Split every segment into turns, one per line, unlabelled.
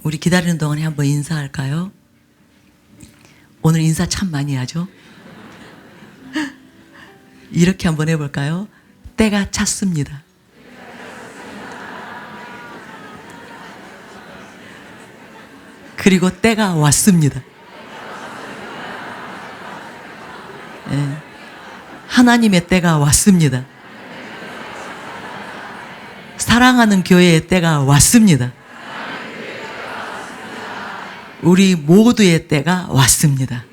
우리 기다리는 동안에 한번 인사할까요? 오늘 인사 참 많이 하죠? 이렇게 한번 해볼까요? 때가 찼습니다. 그리고 때가 왔습니다. 네. 하나님의 때가 왔습니다. 사랑하는 교회의 때가 왔습니다. 우리 모두의 때가 왔습니다.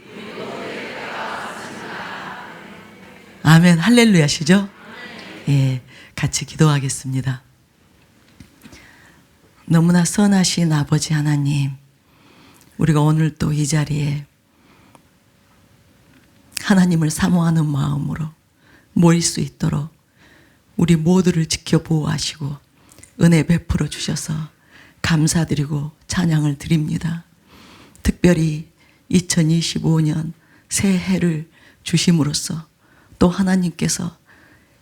아멘, 할렐루야시죠? 예, 같이 기도하겠습니다. 너무나 선하신 아버지 하나님, 우리가 오늘 또 이 자리에 하나님을 사모하는 마음으로 모일 수 있도록 우리 모두를 지켜 보호하시고 은혜 베풀어 주셔서 감사드리고 찬양을 드립니다. 특별히 2025년 새해를 주심으로써 또 하나님께서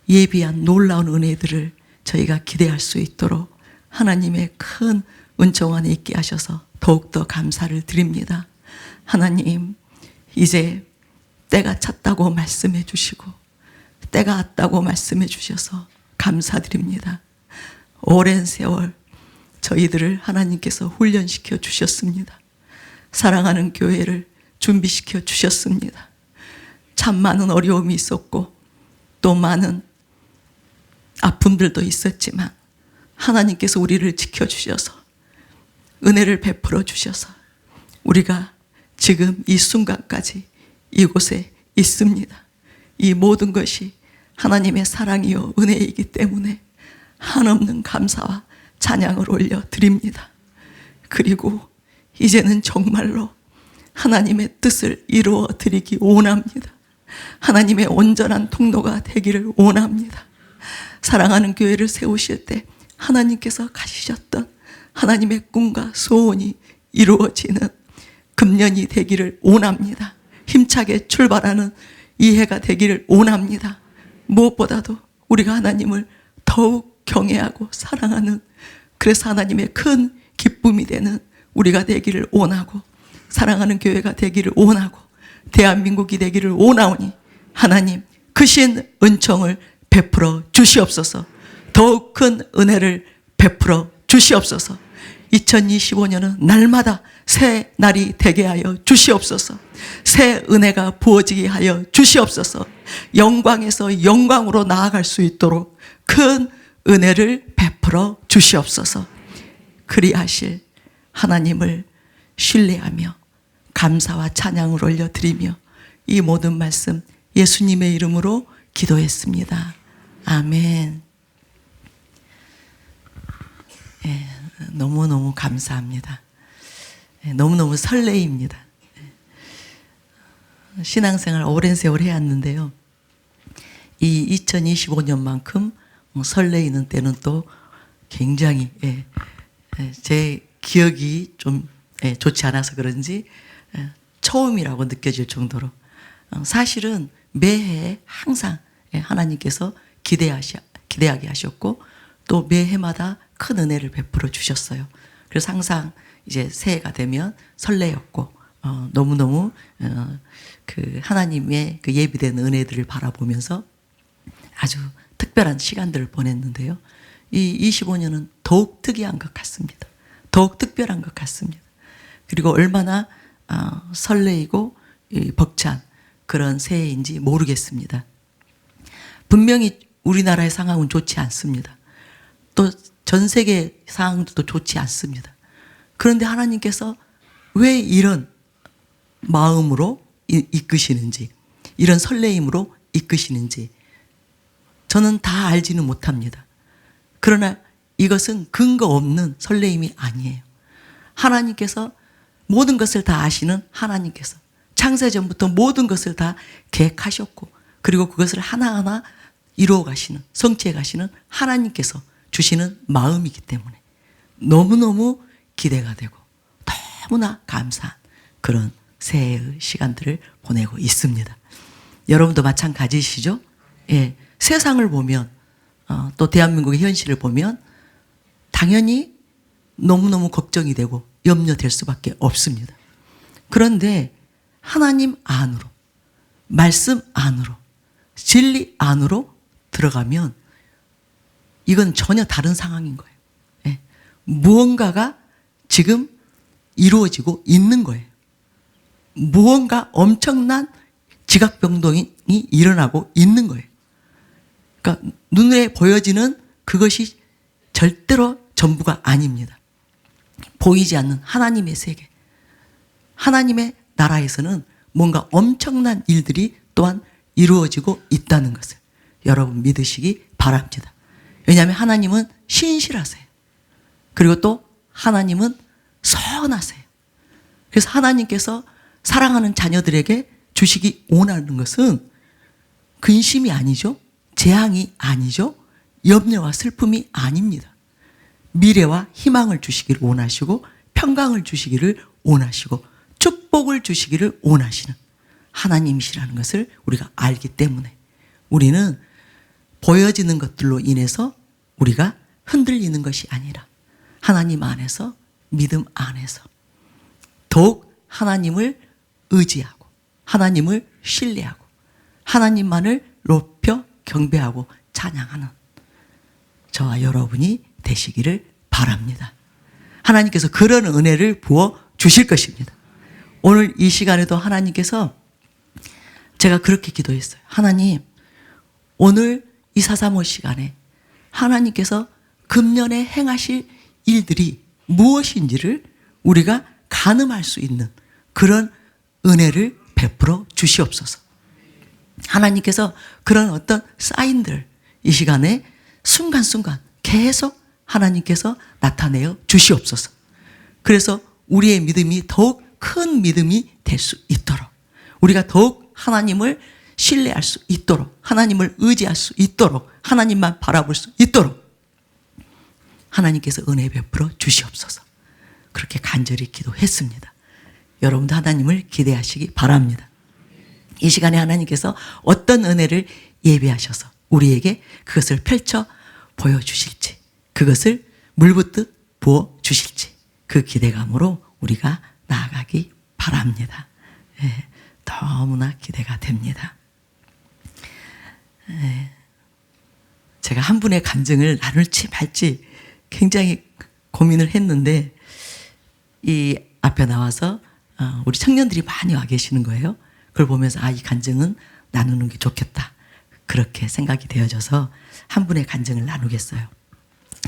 예비한 놀라운 은혜들을 저희가 기대할 수 있도록 하나님의 큰 은총 안에 있게 하셔서 더욱더 감사를 드립니다. 하나님, 이제 때가 찼다고 말씀해 주시고 때가 왔다고 말씀해 주셔서 감사드립니다. 오랜 세월 저희들을 하나님께서 훈련시켜 주셨습니다. 사랑하는 교회를 준비시켜 주셨습니다. 참 많은 어려움이 있었고 또 많은 아픔들도 있었지만 하나님께서 우리를 지켜주셔서 은혜를 베풀어 주셔서 우리가 지금 이 순간까지 이곳에 있습니다. 이 모든 것이 하나님의 사랑이요 은혜이기 때문에 한없는 감사와 찬양을 올려드립니다. 그리고 이제는 정말로 하나님의 뜻을 이루어 드리기 원합니다. 하나님의 온전한 통로가 되기를 원합니다. 사랑하는 교회를 세우실 때 하나님께서 가지셨던 하나님의 꿈과 소원이 이루어지는 금년이 되기를 원합니다. 힘차게 출발하는 이 해가 되기를 원합니다. 무엇보다도 우리가 하나님을 더욱 경외하고 사랑하는, 그래서 하나님의 큰 기쁨이 되는 우리가 되기를 원하고 사랑하는 교회가 되기를 원하고 대한민국이 되기를 원하오니 하나님 크신 은총을 베풀어 주시옵소서. 더욱 큰 은혜를 베풀어 주시옵소서. 2025년은 날마다 새 날이 되게 하여 주시옵소서. 새 은혜가 부어지게 하여 주시옵소서. 영광에서 영광으로 나아갈 수 있도록 큰 은혜를 베풀어 주시옵소서. 그리하실 하나님을 신뢰하며 감사와 찬양을 올려드리며 이 모든 말씀 예수님의 이름으로 기도했습니다. 아멘. 예, 너무너무 감사합니다. 예, 너무너무 설레입니다. 예. 신앙생활 오랜 세월 해왔는데요. 이 2025년만큼 설레이는 때는 또 굉장히 제 기억이 좀 좋지 않아서 그런지 처음이라고 느껴질 정도로 사실은 매해 항상 하나님께서 기대하게 하셨고 또 매해마다 큰 은혜를 베풀어 주셨어요. 그래서 항상 이제 새해가 되면 설레였고 너무너무 그 하나님의 그 예비된 은혜들을 바라보면서 아주 특별한 시간들을 보냈는데요. 이 25년은 더욱 특이한 것 같습니다. 더욱 특별한 것 같습니다. 그리고 얼마나 설레이고 벅찬 그런 새해인지 모르겠습니다. 분명히 우리나라의 상황은 좋지 않습니다. 또 전 세계 상황도 좋지 않습니다. 그런데 하나님께서 왜 이런 마음으로 이끄시는지, 이런 설레임으로 이끄시는지 저는 다 알지는 못합니다. 그러나 이것은 근거 없는 설레임이 아니에요. 하나님께서 모든 것을 다 아시는 하나님께서 창세전부터 모든 것을 다 계획하셨고 그리고 그것을 하나하나 이루어 가시는, 성취해 가시는 하나님께서 주시는 마음이기 때문에 너무너무 기대가 되고 너무나 감사한 그런 새해의 시간들을 보내고 있습니다. 여러분도 마찬가지시죠? 예, 세상을 보면 또 대한민국의 현실을 보면 당연히 너무너무 걱정이 되고 염려될 수밖에 없습니다. 그런데 하나님 안으로, 말씀 안으로, 진리 안으로 들어가면 이건 전혀 다른 상황인 거예요. 예. 무언가가 지금 이루어지고 있는 거예요. 무언가 엄청난 지각변동이 일어나고 있는 거예요. 그러니까 눈에 보여지는 그것이 절대로 전부가 아닙니다. 보이지 않는 하나님의 세계, 하나님의 나라에서는 뭔가 엄청난 일들이 또한 이루어지고 있다는 것을 여러분 믿으시기 바랍니다. 왜냐하면 하나님은 신실하세요. 그리고 또 하나님은 선하세요. 그래서 하나님께서 사랑하는 자녀들에게 주시기 원하는 것은 근심이 아니죠. 재앙이 아니죠. 염려와 슬픔이 아닙니다. 미래와 희망을 주시기를 원하시고 평강을 주시기를 원하시고 축복을 주시기를 원하시는 하나님이시라는 것을 우리가 알기 때문에 우리는 보여지는 것들로 인해서 우리가 흔들리는 것이 아니라 하나님 안에서, 믿음 안에서 더욱 하나님을 의지하고 하나님을 신뢰하고 하나님만을 높여 경배하고 찬양하는 저와 여러분이 되시기를 바랍니다. 하나님께서 그런 은혜를 부어 주실 것입니다. 오늘 이 시간에도 하나님께서 제가 그렇게 기도했어요. 하나님, 오늘 이 435 시간에 하나님께서 금년에 행하실 일들이 무엇인지를 우리가 가늠할 수 있는 그런 은혜를 베풀어 주시옵소서. 하나님께서 그런 어떤 사인들 이 시간에 순간순간 계속 하나님께서 나타내어 주시옵소서. 그래서 우리의 믿음이 더욱 큰 믿음이 될 수 있도록 우리가 더욱 하나님을 신뢰할 수 있도록 하나님을 의지할 수 있도록 하나님만 바라볼 수 있도록 하나님께서 은혜 베풀어 주시옵소서. 그렇게 간절히 기도했습니다. 여러분도 하나님을 기대하시기 바랍니다. 이 시간에 하나님께서 어떤 은혜를 예비하셔서 우리에게 그것을 펼쳐 보여주실지 그것을 물붓듯 부어주실지 그 기대감으로 우리가 나아가기 바랍니다. 예, 너무나 기대가 됩니다. 예, 제가 한 분의 간증을 나눌지 말지 굉장히 고민을 했는데 이 앞에 나와서 우리 청년들이 많이 와 계시는 거예요. 그걸 보면서 이 간증은 나누는 게 좋겠다. 그렇게 생각이 되어져서 한 분의 간증을 나누겠어요.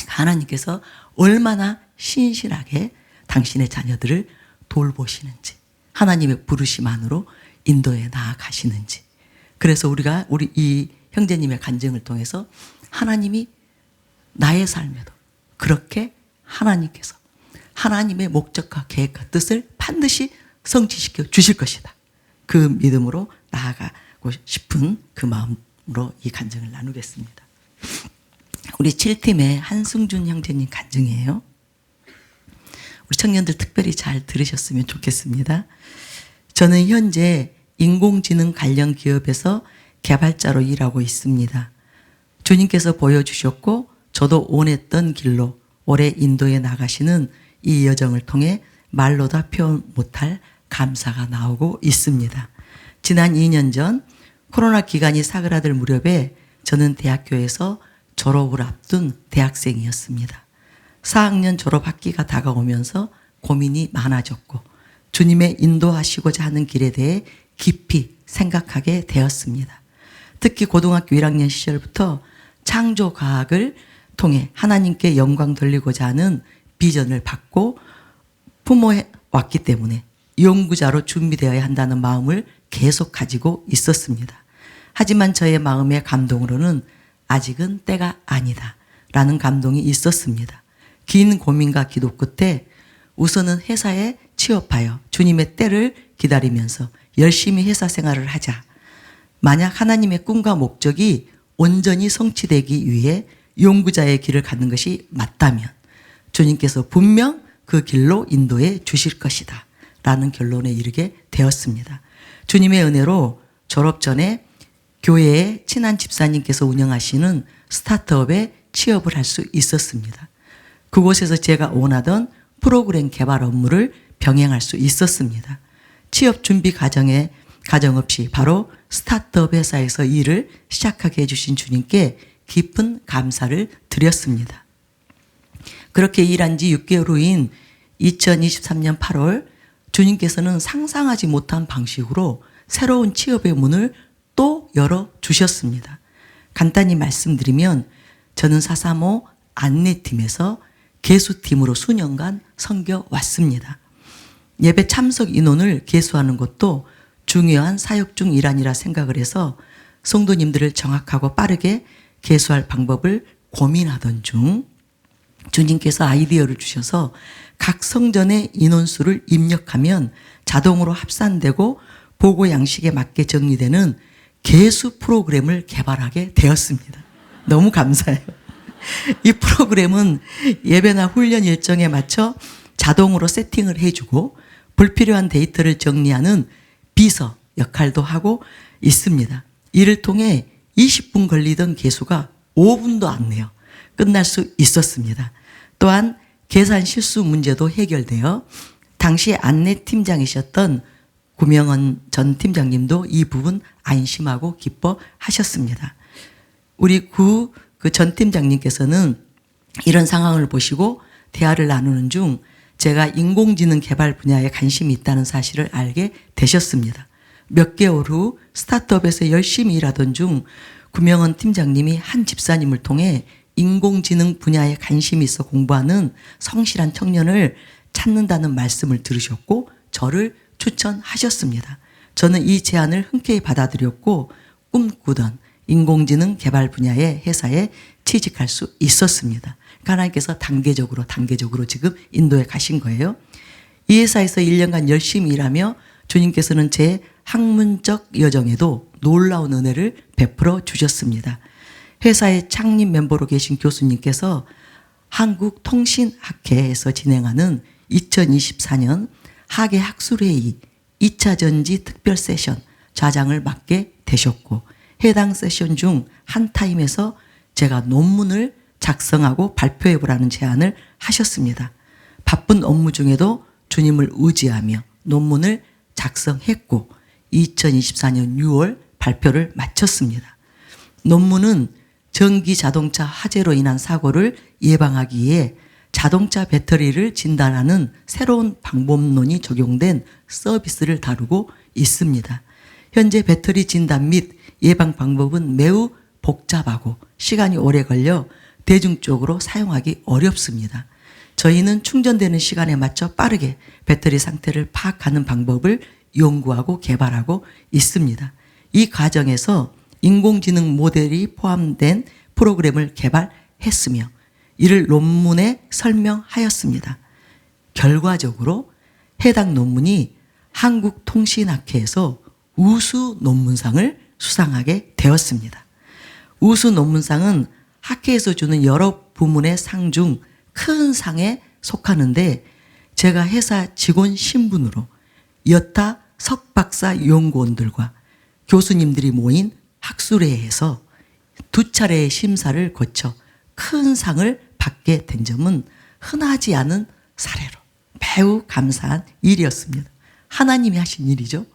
하나님께서 얼마나 신실하게 당신의 자녀들을 돌보시는지 하나님의 부르심 안으로 인도해 나아가시는지 그래서 우리 이 형제님의 간증을 통해서 하나님이 나의 삶에도 그렇게 하나님께서 하나님의 목적과 계획과 뜻을 반드시 성취시켜 주실 것이다. 그 믿음으로 나아가고 싶은 그 마음으로 이 간증을 나누겠습니다. 우리 7팀의 한승준 형제님 간증이에요. 우리 청년들 특별히 잘 들으셨으면 좋겠습니다. 저는 현재 인공지능 관련 기업에서 개발자로 일하고 있습니다. 주님께서 보여주셨고 저도 원했던 길로 올해 인도에 나가시는 이 여정을 통해 말로 다 표현 못할 감사가 나오고 있습니다. 지난 2년 전 코로나 기간이 사그라들 무렵에 저는 대학교에서 졸업을 앞둔 대학생이었습니다. 4학년 졸업 학기가 다가오면서 고민이 많아졌고 주님의 인도하시고자 하는 길에 대해 깊이 생각하게 되었습니다. 특히 고등학교 1학년 시절부터 창조과학을 통해 하나님께 영광 돌리고자 하는 비전을 받고 품어해 왔기 때문에 연구자로 준비되어야 한다는 마음을 계속 가지고 있었습니다. 하지만 저의 마음의 감동으로는 아직은 때가 아니다 라는 감동이 있었습니다. 긴 고민과 기도 끝에 우선은 회사에 취업하여 주님의 때를 기다리면서 열심히 회사 생활을 하자. 만약 하나님의 꿈과 목적이 온전히 성취되기 위해 연구자의 길을 가는 것이 맞다면 주님께서 분명 그 길로 인도해 주실 것이다 라는 결론에 이르게 되었습니다. 주님의 은혜로 졸업 전에 교회의 친한 집사님께서 운영하시는 스타트업에 취업을 할 수 있었습니다. 그곳에서 제가 원하던 프로그램 개발 업무를 병행할 수 있었습니다. 취업 준비 과정 없이 바로 스타트업 회사에서 일을 시작하게 해주신 주님께 깊은 감사를 드렸습니다. 그렇게 일한 지 6개월 후인 2023년 8월 주님께서는 상상하지 못한 방식으로 새로운 취업의 문을 또 열어주셨습니다. 간단히 말씀드리면 저는 435 안내팀에서 개수팀으로 수년간 섬겨왔습니다. 예배 참석 인원을 개수하는 것도 중요한 사역 중 일환이라 생각을 해서 성도님들을 정확하고 빠르게 개수할 방법을 고민하던 중 주님께서 아이디어를 주셔서 각 성전의 인원수를 입력하면 자동으로 합산되고 보고 양식에 맞게 정리되는 개수 프로그램을 개발하게 되었습니다. 너무 감사해요. 이 프로그램은 예배나 훈련 일정에 맞춰 자동으로 세팅을 해주고 불필요한 데이터를 정리하는 비서 역할도 하고 있습니다. 이를 통해 20분 걸리던 개수가 5분도 안 내요. 끝날 수 있었습니다. 또한 계산 실수 문제도 해결되어 당시 안내팀장이셨던 구명헌 전 팀장님도 이 부분 안심하고 기뻐하셨습니다. 우리 그 전 팀장님께서는 이런 상황을 보시고 대화를 나누는 중 제가 인공지능 개발 분야에 관심이 있다는 사실을 알게 되셨습니다. 몇 개월 후 스타트업에서 열심히 일하던 중 구명헌 팀장님이 한 집사님을 통해 인공지능 분야에 관심이 있어 공부하는 성실한 청년을 찾는다는 말씀을 들으셨고 저를 추천하셨습니다. 저는 이 제안을 흔쾌히 받아들였고 꿈꾸던 인공지능 개발 분야의 회사에 취직할 수 있었습니다. 하나님께서 단계적으로 지금 인도에 가신 거예요. 이 회사에서 1년간 열심히 일하며 주님께서는 제 학문적 여정에도 놀라운 은혜를 베풀어 주셨습니다. 회사의 창립 멤버로 계신 교수님께서 한국통신학회에서 진행하는 2024년 학예 학술회의 2차 전지 특별 세션 좌장을 맡게 되셨고 해당 세션 중 한 타임에서 제가 논문을 작성하고 발표해 보라는 제안을 하셨습니다. 바쁜 업무 중에도 주님을 의지하며 논문을 작성했고 2024년 6월 발표를 마쳤습니다. 논문은 전기 자동차 화재로 인한 사고를 예방하기 위해 자동차 배터리를 진단하는 새로운 방법론이 적용된 서비스를 다루고 있습니다. 현재 배터리 진단 및 예방 방법은 매우 복잡하고 시간이 오래 걸려 대중적으로 사용하기 어렵습니다. 저희는 충전되는 시간에 맞춰 빠르게 배터리 상태를 파악하는 방법을 연구하고 개발하고 있습니다. 이 과정에서 인공지능 모델이 포함된 프로그램을 개발했으며 이를 논문에 설명하였습니다. 결과적으로 해당 논문이 한국통신학회에서 우수 논문상을 수상하게 되었습니다. 우수 논문상은 학회에서 주는 여러 부문의 상 중 큰 상에 속하는데 제가 회사 직원 신분으로 여타 석박사 연구원들과 교수님들이 모인 학술회에서 2차례의 심사를 거쳐 큰 상을 받게 된 점은 흔하지 않은 사례로 매우 감사한 일이었습니다. 하나님이 하신 일이죠.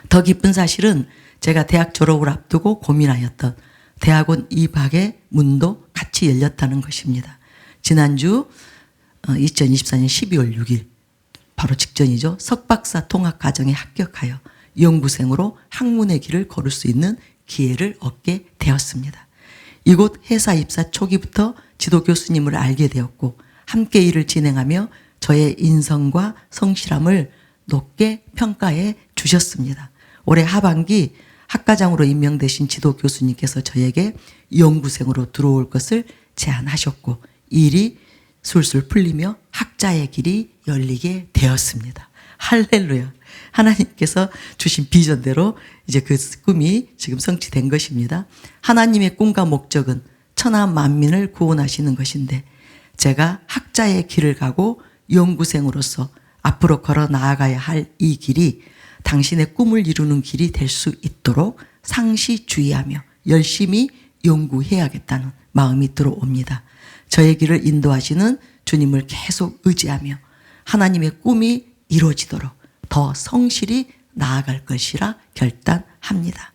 더 기쁜 사실은 제가 대학 졸업을 앞두고 고민하였던 대학원 입학의 문도 같이 열렸다는 것입니다. 지난주 2024년 12월 6일 바로 직전이죠. 석박사 통합과정에 합격하여 연구생으로 학문의 길을 걸을 수 있는 기회를 얻게 되었습니다. 이곳 회사 입사 초기부터 지도 교수님을 알게 되었고 함께 일을 진행하며 저의 인성과 성실함을 높게 평가해 주셨습니다. 올해 하반기 학과장으로 임명되신 지도 교수님께서 저에게 연구생으로 들어올 것을 제안하셨고 일이 술술 풀리며 학자의 길이 열리게 되었습니다. 할렐루야. 하나님께서 주신 비전대로 이제 그 꿈이 지금 성취된 것입니다. 하나님의 꿈과 목적은 천하 만민을 구원하시는 것인데 제가 학자의 길을 가고 연구생으로서 앞으로 걸어 나아가야 할 이 길이 당신의 꿈을 이루는 길이 될 수 있도록 상시주의하며 열심히 연구해야겠다는 마음이 들어옵니다. 저의 길을 인도하시는 주님을 계속 의지하며 하나님의 꿈이 이루어지도록 더 성실히 나아갈 것이라 결단합니다.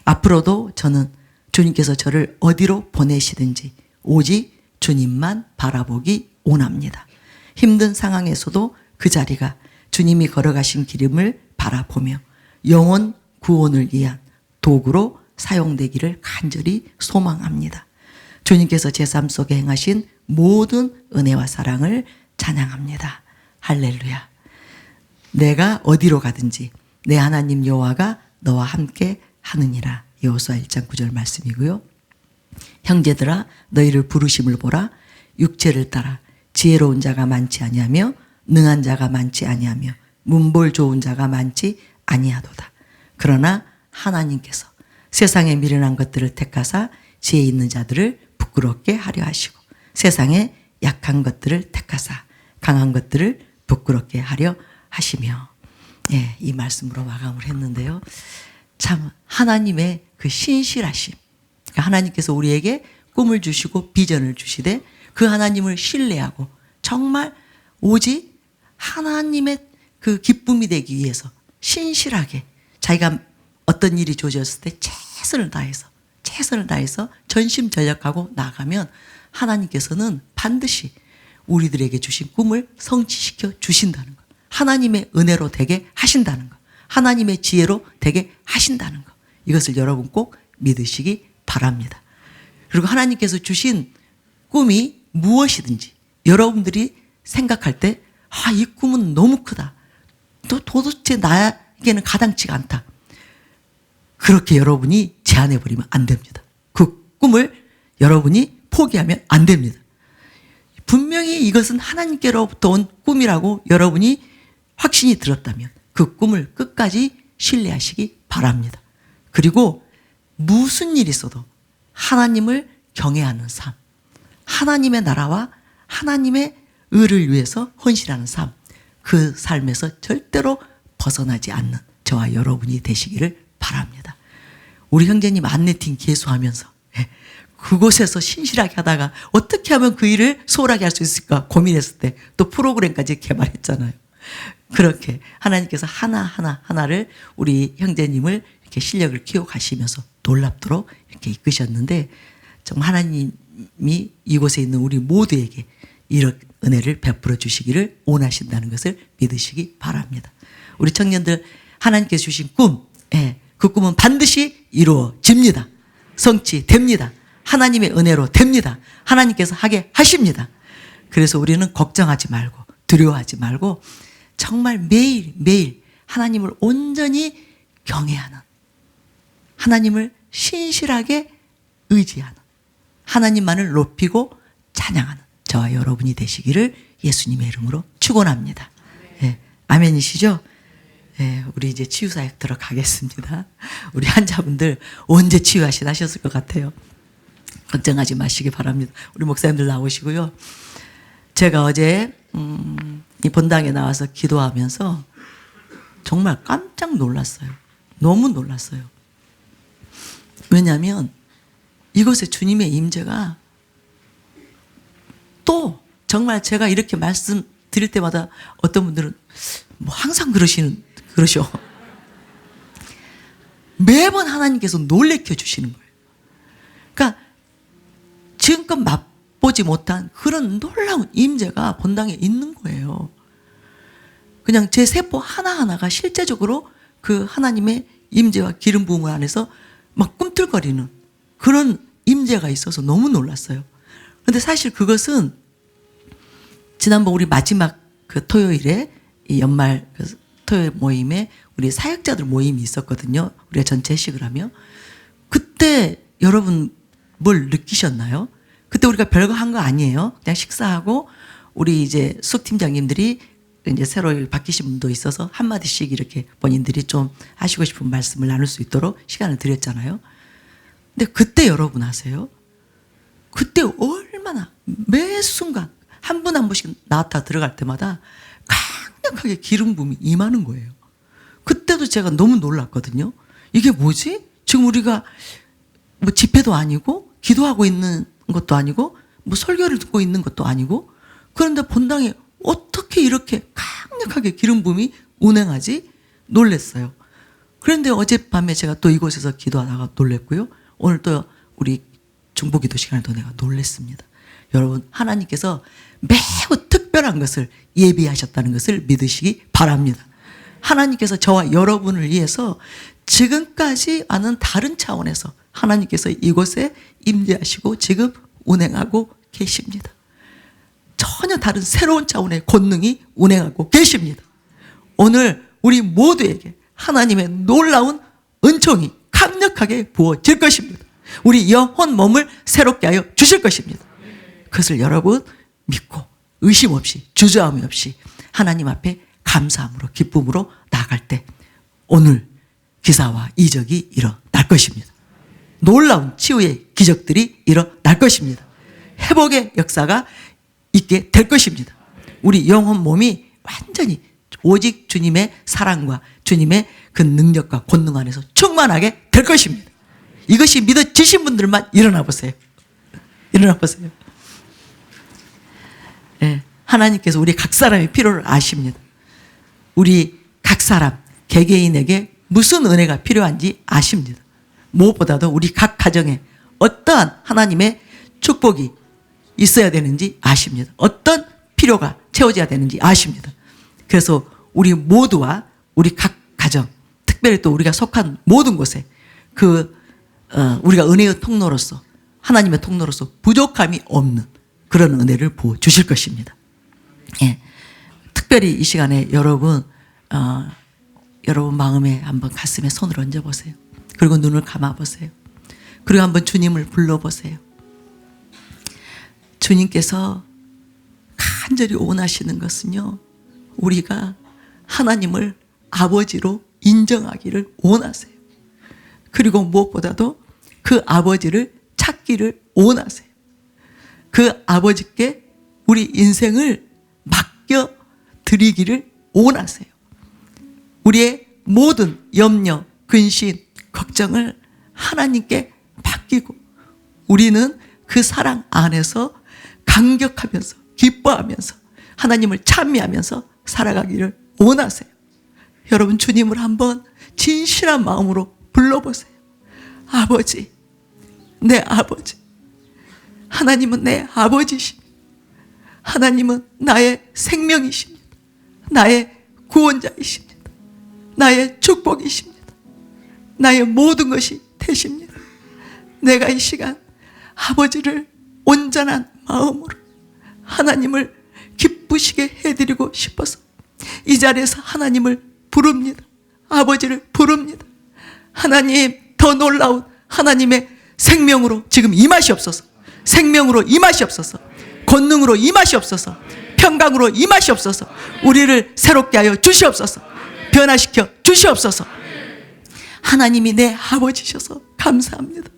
앞으로도 저는 주님께서 저를 어디로 보내시든지 오직 주님만 바라보기 원합니다. 힘든 상황에서도 그 자리가 주님이 걸어가신 길임을 바라보며 영혼 구원을 위한 도구로 사용되기를 간절히 소망합니다. 주님께서 제 삶 속에 행하신 모든 은혜와 사랑을 찬양합니다. 할렐루야. 내가 어디로 가든지 내 하나님 여호와가 너와 함께 하느니라. 여호수아 1장 9절 말씀이고요. 형제들아 너희를 부르심을 보라. 육체를 따라 지혜로운 자가 많지 아니하며 능한 자가 많지 아니하며 문볼 좋은 자가 많지 아니하도다. 그러나 하나님께서 세상에 미련한 것들을 택하사 지혜 있는 자들을 부끄럽게 하려 하시고 세상에 약한 것들을 택하사 강한 것들을 부끄럽게 하려 하시며, 예, 이 말씀으로 마감을 했는데요. 참 하나님의 그 신실하심, 그러니까 하나님께서 우리에게 꿈을 주시고 비전을 주시되 그 하나님을 신뢰하고 정말 오직 하나님의 그 기쁨이 되기 위해서 신실하게 자기가 어떤 일이 주어졌을 때 최선을 다해서 전심전력하고 나가면 하나님께서는 반드시 우리들에게 주신 꿈을 성취시켜 주신다는 것, 하나님의 은혜로 되게 하신다는 것, 하나님의 지혜로 되게 하신다는 것, 이것을 여러분 꼭 믿으시기 바랍니다. 그리고 하나님께서 주신 꿈이 무엇이든지 여러분들이 생각할 때 이 꿈은 너무 크다, 또 도대체 나에게는 가당치가 않다, 그렇게 여러분이 제안해버리면 안 됩니다. 그 꿈을 여러분이 포기하면 안 됩니다. 분명히 이것은 하나님께로부터 온 꿈이라고 여러분이 확신이 들었다면 그 꿈을 끝까지 신뢰하시기 바랍니다. 그리고 무슨 일이 있어도 하나님을 경외하는 삶, 하나님의 나라와 하나님의 의를 위해서 헌신하는 삶, 그 삶에서 절대로 벗어나지 않는 저와 여러분이 되시기를 바랍니다. 우리 형제님 안내팀 개수하면서 그곳에서 신실하게 하다가 어떻게 하면 그 일을 소홀하게 할 수 있을까 고민했을 때 또 프로그램까지 개발했잖아요. 그렇게 하나님께서 하나를 우리 형제님을 이렇게 실력을 키워가시면서 놀랍도록 이렇게 이끄셨는데, 정말 하나님이 이곳에 있는 우리 모두에게 이런 은혜를 베풀어 주시기를 원하신다는 것을 믿으시기 바랍니다. 우리 청년들, 하나님께서 주신 꿈, 그 꿈은 반드시 이루어집니다. 성취됩니다. 하나님의 은혜로 됩니다. 하나님께서 하게 하십니다. 그래서 우리는 걱정하지 말고 두려워하지 말고 정말 매일매일 하나님을 온전히 경외하는, 하나님을 신실하게 의지하는, 하나님만을 높이고 찬양하는 저와 여러분이 되시기를 예수님의 이름으로 축원합니다. 예, 아멘이시죠? 예, 우리 이제 치유사역 들어가겠습니다. 우리 환자분들 언제 치유하셨을 것 같아요. 걱정하지 마시기 바랍니다. 우리 목사님들 나오시고요. 제가 어제 이 본당에 나와서 기도하면서 정말 깜짝 놀랐어요. 너무 놀랐어요. 왜냐하면 이곳에 주님의 임재가 또 정말 제가 이렇게 말씀드릴 때마다 어떤 분들은 뭐 항상 그러셔. 매번 하나님께서 놀래켜 주시는 거예요. 그러니까 지금껏 맛보지 못한 그런 놀라운 임재가 본당에 있는 거예요. 그냥 제 세포 하나하나가 실제적으로 그 하나님의 임재와 기름 부음을 안에서 막 꿈틀거리는 그런 임재가 있어서 너무 놀랐어요. 그런데 사실 그것은 지난번 우리 마지막 그 토요일에 이 연말 그 토요일 모임에 우리 사역자들 모임이 있었거든요. 우리가 전체 회식을 하며. 그때 여러분 뭘 느끼셨나요? 그때 우리가 별거 한 거 아니에요. 그냥 식사하고 우리 이제 수팀장님들이 이제 새로 바뀌신 분도 있어서 한마디씩 이렇게 본인들이 좀 하시고 싶은 말씀을 나눌 수 있도록 시간을 드렸잖아요. 근데 그때 여러분 아세요? 그때 얼마나 매 순간 한 분 한 분씩 나왔다 들어갈 때마다 강력하게 기름 부음이 임하는 거예요. 그때도 제가 너무 놀랐거든요. 이게 뭐지? 지금 우리가 뭐 집회도 아니고 기도하고 있는 것도 아니고 뭐 설교를 듣고 있는 것도 아니고 그런데 본당에 어떻게 이렇게 강력하게 기름 부음이 운행하지? 놀랬어요. 그런데 어젯밤에 제가 또 이곳에서 기도하다가 놀랬고요. 오늘 또 우리 중보기도 시간에도 내가 놀랬습니다. 여러분, 하나님께서 매우 특별한 것을 예비하셨다는 것을 믿으시기 바랍니다. 하나님께서 저와 여러분을 위해서 지금까지와는 다른 차원에서 하나님께서 이곳에 임재하시고 지금 운행하고 계십니다. 전혀 다른 새로운 차원의 권능이 운행하고 계십니다. 오늘 우리 모두에게 하나님의 놀라운 은총이 강력하게 부어질 것입니다. 우리 영혼 몸을 새롭게 하여 주실 것입니다. 그것을 여러분 믿고 의심 없이 주저함이 없이 하나님 앞에 감사함으로 기쁨으로 나아갈 때 오늘 기사와 이적이 일어날 것입니다. 놀라운 치유의 기적들이 일어날 것입니다. 회복의 역사가 있게 될 것입니다. 우리 영혼 몸이 완전히 오직 주님의 사랑과 주님의 그 능력과 권능 안에서 충만하게 될 것입니다. 이것이 믿어지신 분들만 일어나 보세요. 일어나 보세요. 네, 하나님께서 우리 각 사람의 필요를 아십니다. 우리 각 사람 개개인에게 무슨 은혜가 필요한지 아십니다. 무엇보다도 우리 각 가정에 어떠한 하나님의 축복이 있어야 되는지 아십니다. 어떤 필요가 채워져야 되는지 아십니다. 그래서 우리 모두와 우리 각 가정, 특별히 또 우리가 속한 모든 곳에 우리가 은혜의 통로로서 하나님의 통로로서 부족함이 없는 그런 은혜를 부어 주실 것입니다. 예. 특별히 이 시간에 여러분 마음에 한번 가슴에 손을 얹어 보세요. 그리고 눈을 감아 보세요. 그리고 한번 주님을 불러 보세요. 주님께서 간절히 원하시는 것은요, 우리가 하나님을 아버지로 인정하기를 원하세요. 그리고 무엇보다도 그 아버지를 찾기를 원하세요. 그 아버지께 우리 인생을 맡겨 드리기를 원하세요. 우리의 모든 염려, 근심, 걱정을 하나님께 맡기고 우리는 그 사랑 안에서 감격하면서 기뻐하면서 하나님을 찬미하면서 살아가기를 원하세요. 여러분, 주님을 한번 진실한 마음으로 불러보세요. 아버지, 내 아버지. 하나님은 내 아버지십니다. 하나님은 나의 생명이십니다. 나의 구원자이십니다. 나의 축복이십니다. 나의 모든 것이 되십니다. 내가 이 시간 아버지를 온전한 마음으로 하나님을 기쁘시게 해드리고 싶어서 이 자리에서 하나님을 부릅니다. 아버지를 부릅니다. 하나님, 더 놀라운 하나님의 생명으로 지금 임하시옵소서. 생명으로 임하시옵소서. 권능으로 임하시옵소서. 평강으로 임하시옵소서. 우리를 새롭게 하여 주시옵소서. 변화시켜 주시옵소서. 하나님이 내 아버지셔서 감사합니다.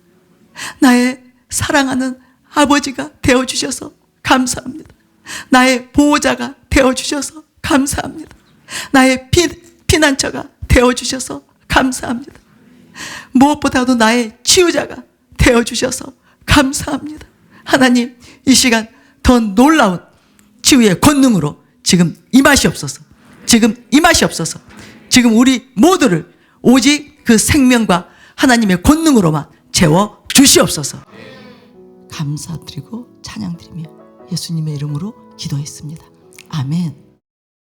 나의 사랑하는 아버지가 되어주셔서 감사합니다. 나의 보호자가 되어주셔서 감사합니다. 나의 피난처가 되어주셔서 감사합니다. 무엇보다도 나의 치유자가 되어주셔서 감사합니다. 하나님, 이 시간 더 놀라운 치유의 권능으로 지금 임하시옵소서. 지금 임하시옵소서. 지금 우리 모두를 오직 그 생명과 하나님의 권능으로만 채워 주시옵소서. 감사드리고 찬양드리며 예수님의 이름으로 기도했습니다. 아멘.